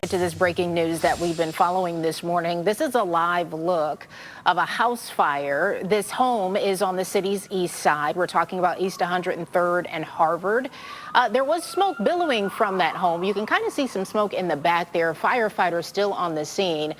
To this breaking news that we've been following this morning. This is a live look of a house fire. This home is on the city's east side. We're talking about East 103rd and Harvard. There was smoke billowing from that home. You can kind of see some smoke in the back there. Firefighters still on the scene.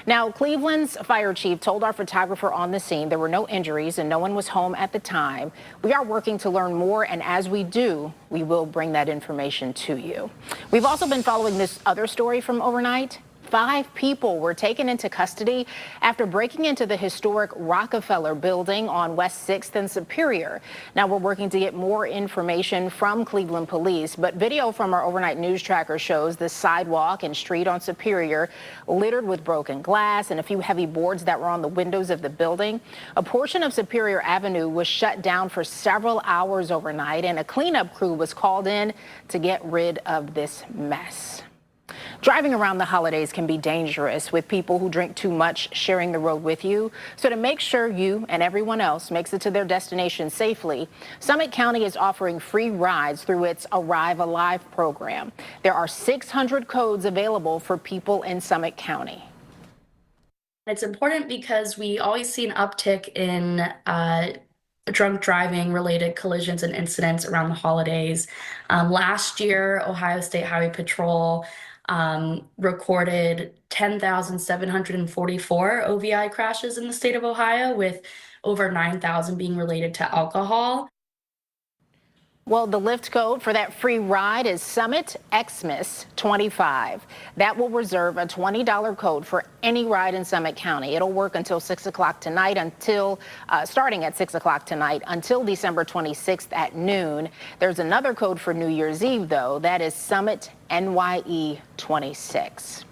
Now, Cleveland's fire chief told our photographer on the scene there were no injuries and no one was home at the time. We are working to learn more, and as we do, we will bring that information to you. We've also been following this other story from overnight. 5 people were taken into custody after breaking into the historic Rockefeller building on West 6th and Superior. Now we're working to get more information from Cleveland police, but video from our overnight news tracker shows the sidewalk and street on Superior littered with broken glass and a few heavy boards that were on the windows of the building. A portion of Superior Avenue was shut down for several hours overnight, and a cleanup crew was called in to get rid of this mess. Driving around the holidays can be dangerous with people who drink too much sharing the road with you. So to make sure you and everyone else makes it to their destination safely, Summit County is offering free rides through its Arrive Alive program. There are 600 codes available for people in Summit County. It's important because we always see an uptick in drunk driving related collisions and incidents around the holidays. Last year, Ohio State Highway Patrol recorded 10,744 OVI crashes in the state of Ohio, with over 9,000 being related to alcohol. Well, the Lyft code for that free ride is Summit Xmas 25. That will reserve a $20 code for any ride in Summit County. It'll work until 6 o'clock tonight, starting at 6 o'clock tonight until December 26th at noon. There's another code for New Year's Eve, though. That is Summit NYE 26.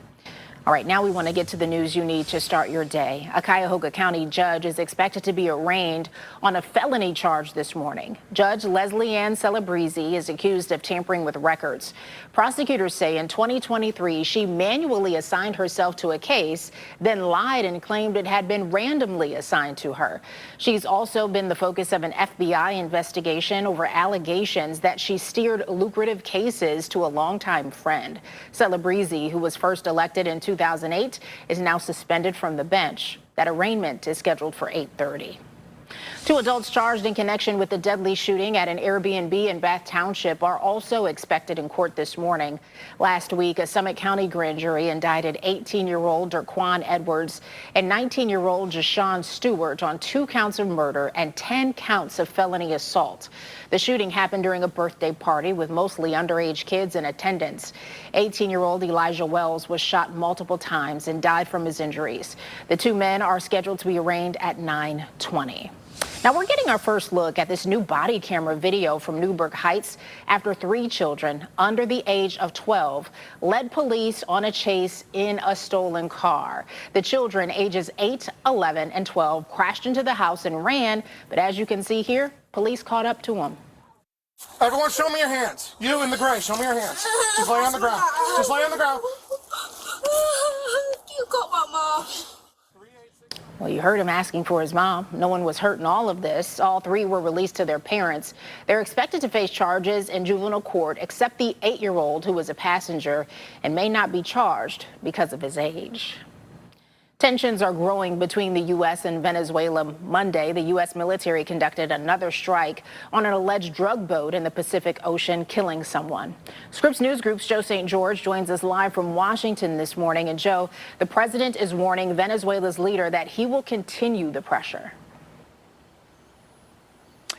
All right, now we want to get to the news you need to start your day. A Cuyahoga County judge is expected to be arraigned on a felony charge this morning. Judge Leslie Ann Celebrezzi is accused of tampering with records. Prosecutors say in 2023, she manually assigned herself to a case, then lied and claimed it had been randomly assigned to her. She's also been the focus of an FBI investigation over allegations that she steered lucrative cases to a longtime friend. Celebrezzi, who was first elected in 2008, is now suspended from the bench. That arraignment is scheduled for 8:30. 2 adults charged in connection with the deadly shooting at an Airbnb in Bath Township are also expected in court this morning. Last week, a Summit County grand jury indicted 18-year-old Derquan Edwards and 19-year-old Jashawn Stewart on 2 counts of murder and 10 counts of felony assault. The shooting happened during a birthday party with mostly underage kids in attendance. 18-year-old Elijah Wells was shot multiple times and died from his injuries. The 2 men are scheduled to be arraigned at 9:20. Now we're getting our first look at this new body camera video from Newburgh Heights after 3 children under the age of 12 led police on a chase in a stolen car. The children ages 8, 11, and 12 crashed into the house and ran, but as you can see here, police caught up to them. Everyone show me your hands. You in the gray, show me your hands. Just lay on the ground. Just lay on the ground. You got my mom. Well, you heard him asking for his mom. No one was hurt in all of this. All 3 were released to their parents. They're expected to face charges in juvenile court, except the 8-year-old who was a passenger and may not be charged because of his age. Tensions are growing between the U.S. and Venezuela. Monday, the U.S. military conducted another strike on an alleged drug boat in the Pacific Ocean, killing someone. Scripps News Group's Joe St. George joins us live from Washington this morning. And Joe, the president is warning Venezuela's leader that he will continue the pressure.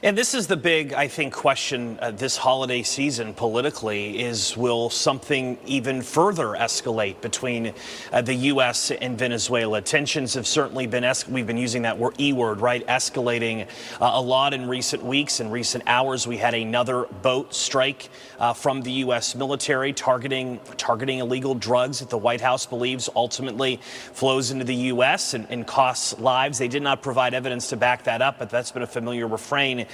And this is the big, I think, question this holiday season politically is, will something even further escalate between the U.S. and Venezuela? Tensions have certainly been, we've been using that E word, right, escalating a lot in recent weeks and recent hours. We had another boat strike from the U.S. military targeting illegal drugs that the White House believes ultimately flows into the U.S. and costs lives. They did not provide evidence to back that up, but that's been a familiar refrain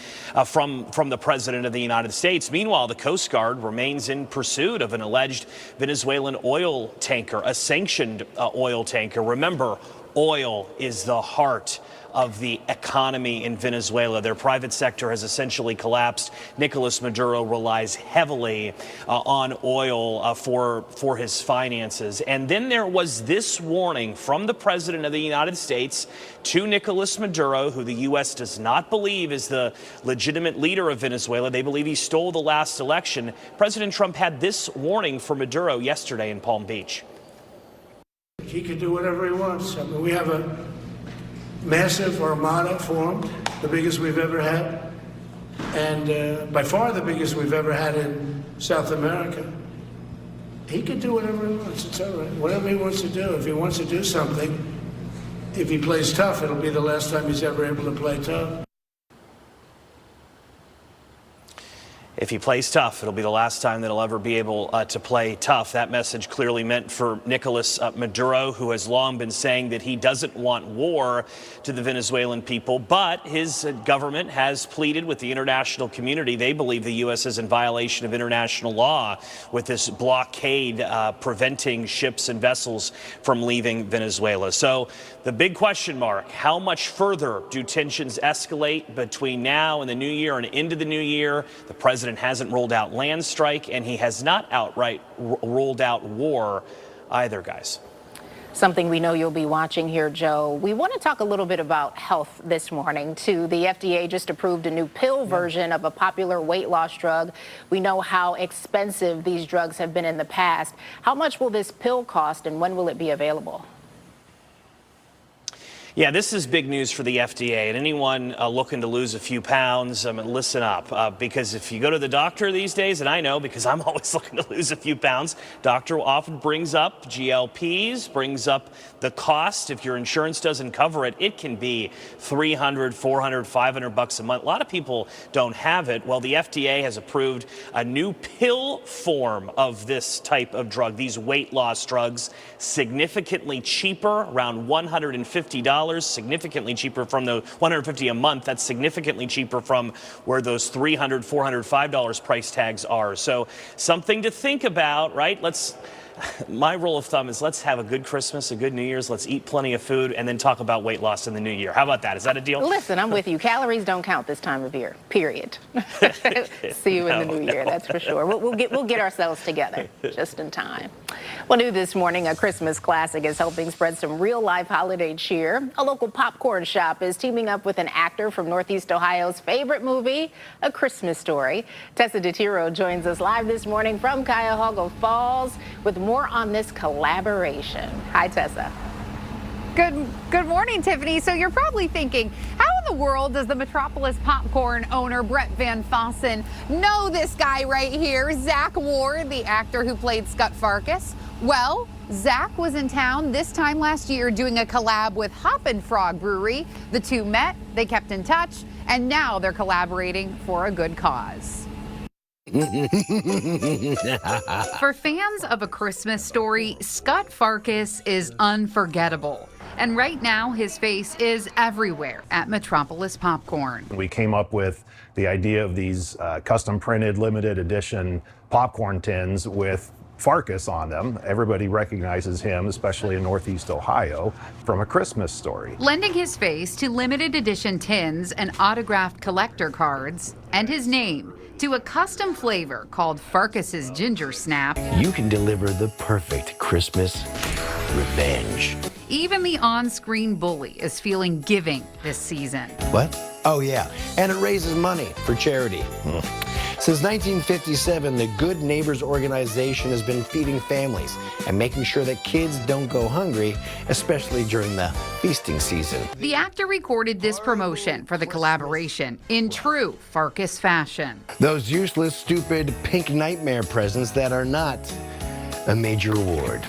from the president of the United States. Meanwhile, the Coast Guard remains in pursuit of an alleged Venezuelan oil tanker, a sanctioned oil tanker. Remember, Oil is the heart of the economy in Venezuela. Their private sector has essentially collapsed. Nicolas Maduro relies heavily on oil for his finances. And then there was this warning from the President of the United States to Nicolas Maduro, who the U.S. does not believe is the legitimate leader of Venezuela. They believe he stole the last election. President Trump had this warning for Maduro yesterday in Palm Beach. He can do whatever he wants. I mean, we have a massive armada formed, the biggest we've ever had, and by far the biggest we've ever had in South America. He can do whatever he wants. It's all right. Whatever he wants to do. If he wants to do something, if he plays tough, it'll be the last time he's ever able to play tough. If he plays tough, it'll be the last time that he'll ever be able to play tough. That message clearly meant for Nicolas Maduro, who has long been saying that he doesn't want war to the Venezuelan people. But his government has pleaded with the international community. They believe the U.S. is in violation of international law with this blockade preventing ships and vessels from leaving Venezuela. So the big question mark, how much further do tensions escalate between now and the new year and into the new year? The president hasn't rolled out land strike, and he has not outright rolled out war either, guys. Something we know you'll be watching here, Joe. We want to talk a little bit about health this morning, too. The FDA just approved a new pill version of a popular weight loss drug. We know how expensive these drugs have been in the past. How much will this pill cost, and when will it be available? Yeah, this is big news for the FDA, and anyone looking to lose a few pounds, listen up, because if you go to the doctor these days, and I know because I'm always looking to lose a few pounds, doctor often brings up GLPs, brings up the cost. If your insurance doesn't cover it, it can be $300, $400, $500 a month. A lot of people don't have it. Well, the FDA has approved a new pill form of this type of drug, these weight loss drugs, significantly cheaper, around $150. Significantly cheaper from the $150 a month. That's significantly cheaper from where those $300, $400, $5 price tags are. So something to think about, right? My rule of thumb is let's have a good Christmas, a good New Year's. Let's eat plenty of food and then talk about weight loss in the new year. How about that? Is that a deal? Listen, I'm with you. Calories don't count this time of year, period. See you in the new year, that's for sure. We'll get ourselves together just in time. Well, new this morning, a Christmas classic is helping spread some real-life holiday cheer. A local popcorn shop is teaming up with an actor from Northeast Ohio's favorite movie, A Christmas Story. Tessa DeTiro joins us live this morning from Cuyahoga Falls with more on this collaboration. Hi, Tessa. Good morning, Tiffany. So you're probably thinking, how in the world does the Metropolis Popcorn owner, Brett Van Fossen, know this guy right here, Zach Ward, the actor who played Scut Farkas? Well, Zach was in town this time last year doing a collab with Hoppin' Frog Brewery. The two met, they kept in touch, and now they're collaborating for a good cause. For fans of A Christmas Story, Scut Farkas is unforgettable. And right now, his face is everywhere at Metropolis Popcorn. We came up with the idea of these custom printed limited edition popcorn tins with Farkas on them. Everybody recognizes him, especially in Northeast Ohio, from A Christmas Story. Lending his face to limited edition tins and autographed collector cards, and his name to a custom flavor called Farkas's Ginger Snap. You can deliver the perfect Christmas revenge. Even the on-screen bully is feeling giving this season. What? Oh yeah, and it raises money for charity. Since 1957, the Good Neighbors organization has been feeding families and making sure that kids don't go hungry, especially during the feasting season. The actor recorded this promotion for the collaboration in true Farkas fashion. Those useless, stupid, pink nightmare presents that are not a major award.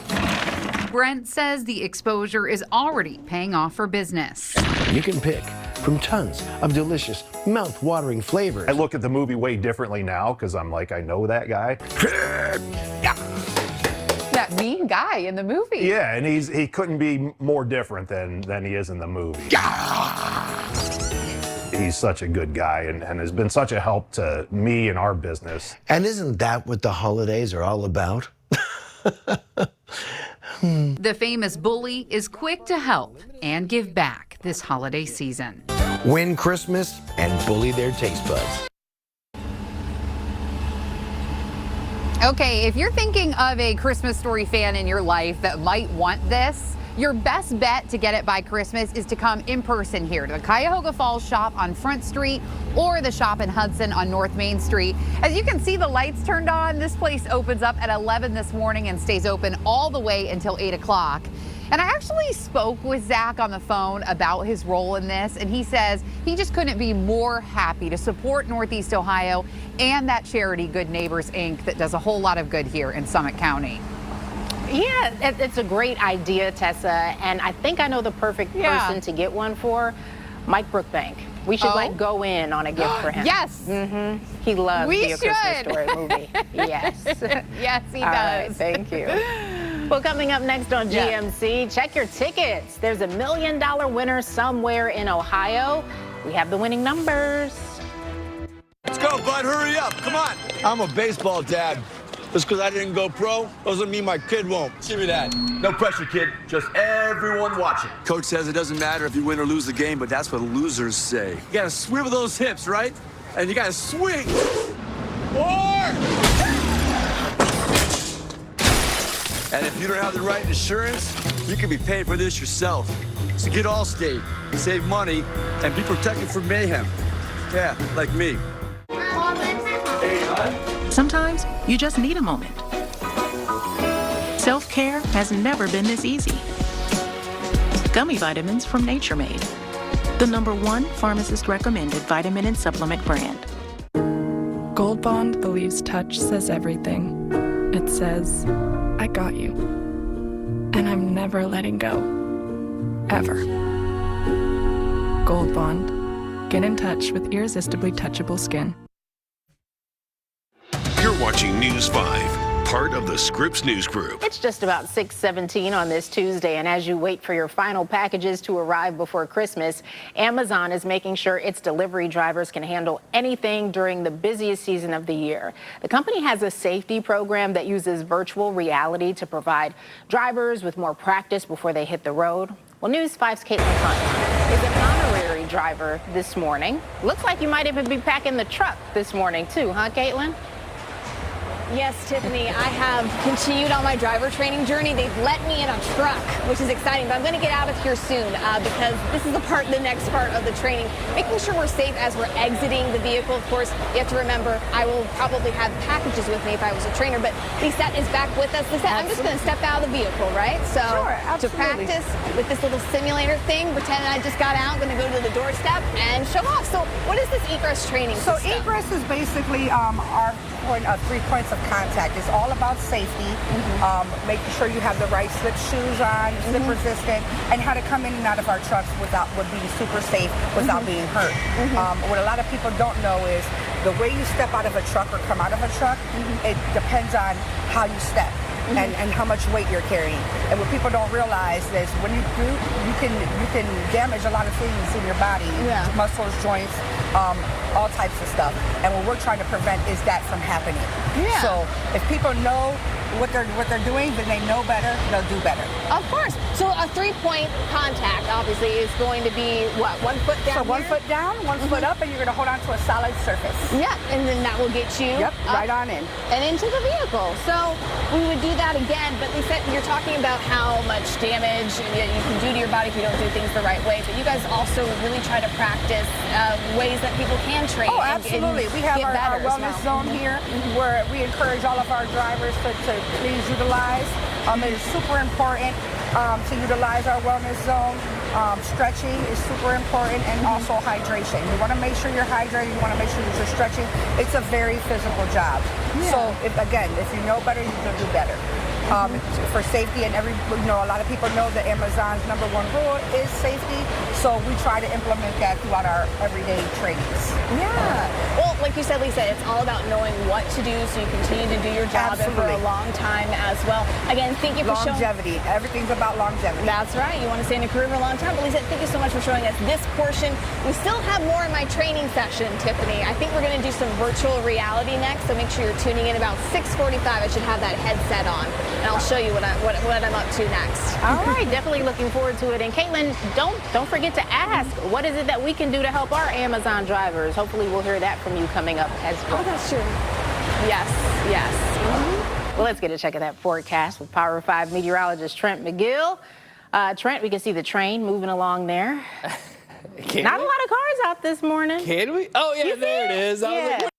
Brent says the exposure is already paying off for business. You can pick from tons of delicious, mouth-watering flavors. I look at the movie way differently now because I'm like, I know that guy. That mean guy in the movie. Yeah, and he couldn't be more different than he is in the movie. He's such a good guy and has been such a help to me and our business. And isn't that what the holidays are all about? The famous bully is quick to help and give back this holiday season. Win Christmas and bully their taste buds. Okay, if you're thinking of a Christmas Story fan in your life that might want this, your best bet to get it by Christmas is to come in person here to the Cuyahoga Falls shop on Front Street or the shop in Hudson on North Main Street. As you can see, the lights turned on. This place opens up at 11 this morning and stays open all the way until 8 o'clock. And I actually spoke with Zach on the phone about his role in this, and he says he just couldn't be more happy to support Northeast Ohio and that charity Good Neighbors Inc. that does a whole lot of good here in Summit County. Yeah, it's a great idea, Tessa, and I think I know the perfect person to get one for, Mike Brookbank. We should go in on a gift for him. Yes. He loves We the A Christmas should. Story movie. Yes. Yes, he All does. right, thank you. Well, coming up next on GMC, check your tickets. There's $1 million winner somewhere in Ohio. We have the winning numbers. Let's go, bud. Hurry up. Come on. I'm a baseball dad. Just because I didn't go pro doesn't mean my kid won't. Give me that. No pressure, kid. Just everyone watching. Coach says it doesn't matter if you win or lose the game, but that's what losers say. You got to swivel those hips, right? And you got to swing. More! And if you don't have the right insurance, you could be paying for this yourself. So get Allstate, save money, and be protected from mayhem. Yeah, like me. Sometimes you just need a moment. Self-care has never been this easy. Gummy vitamins from Nature Made, the #1 pharmacist recommended vitamin and supplement brand. Gold Bond believes touch says everything. It says, I got you. And I'm never letting go. Ever. Gold Bond. Get in touch with irresistibly touchable skin. You're watching News 5, part of the Scripps News Group. It's just about 6:17 on this Tuesday, and as you wait for your final packages to arrive before Christmas, Amazon is making sure its delivery drivers can handle anything during the busiest season of the year. The company has a safety program that uses virtual reality to provide drivers with more practice before they hit the road. Well, News 5's Caitlin Hunt is an honorary driver this morning. Looks like you might even be packing the truck this morning too, huh, Caitlin? Yes, Tiffany, I have continued on my driver training journey. They've let me in a truck, which is exciting, but I'm going to get out of here soon because this is the next part of the training, making sure we're safe as we're exiting the vehicle. Of course, you have to remember, I will probably have packages with me if I was a trainer, but Lisette is back with us. Lisette, I'm just going to step out of the vehicle, right? So to practice with this little simulator thing, pretend I just got out, going to go to the doorstep and show off. So what is this egress training system? So egress is basically our 3 points of contact. It's all about safety, making sure you have the right slip shoes on, slip resistant, and how to come in and out of our trucks with being super safe, without being hurt. What a lot of people don't know is the way you step out of a truck or come out of a truck, it depends on how you step. And how much weight you're carrying. And what people don't realize is when you do, you can damage a lot of things in your body, muscles, joints, all types of stuff. And what we're trying to prevent is that from happening. So if people know what they're doing, then they know better, they'll do better. Of course. So a 3-point contact, obviously, is going to be, what, 1 foot down? So 1 foot down, 1 foot up, and you're going to hold on to a solid surface. Yeah, and then that will get you right on in. And into the vehicle. So we would do that again, but Lisette, you're talking about how much damage you can do to your body if you don't do things the right way, but you guys also really try to practice ways that people can train. Oh, absolutely. We have our wellness zone here where we encourage all of our drivers to please utilize. It is super important to utilize our wellness zone. Stretching is super important, and also hydration. You want to make sure you're hydrated. You want to make sure that you're stretching. It's a very physical job. So if you know better, you can do better. For safety, and a lot of people know that Amazon's #1 rule is safety, so we try to implement that throughout our everyday trainings. Yeah. Well, like you said, Lisa, it's all about knowing what to do so you continue to do your job for a long time as well. Again, thank you for longevity. Everything's about longevity. That's right. You want to stay in a career for a long time. But Lisa, thank you so much for showing us this portion. We still have more in my training session, Tiffany. I think we're going to do some virtual reality next, so make sure you're tuning in about 6:45. I should have that headset on. and I'll show you what I'm up to next. All right, definitely looking forward to it. And Caitlin, don't forget to ask, what is it that we can do to help our Amazon drivers? Hopefully we'll hear that from you coming up as well. Oh, that's true. Yes, yes. Mm-hmm. Well, let's get a check of that forecast with Power 5 meteorologist Trent McGill. Trent, we can see the train moving along there. Not a lot of cars out this morning. Can we? Oh, yeah, there it is. I was like,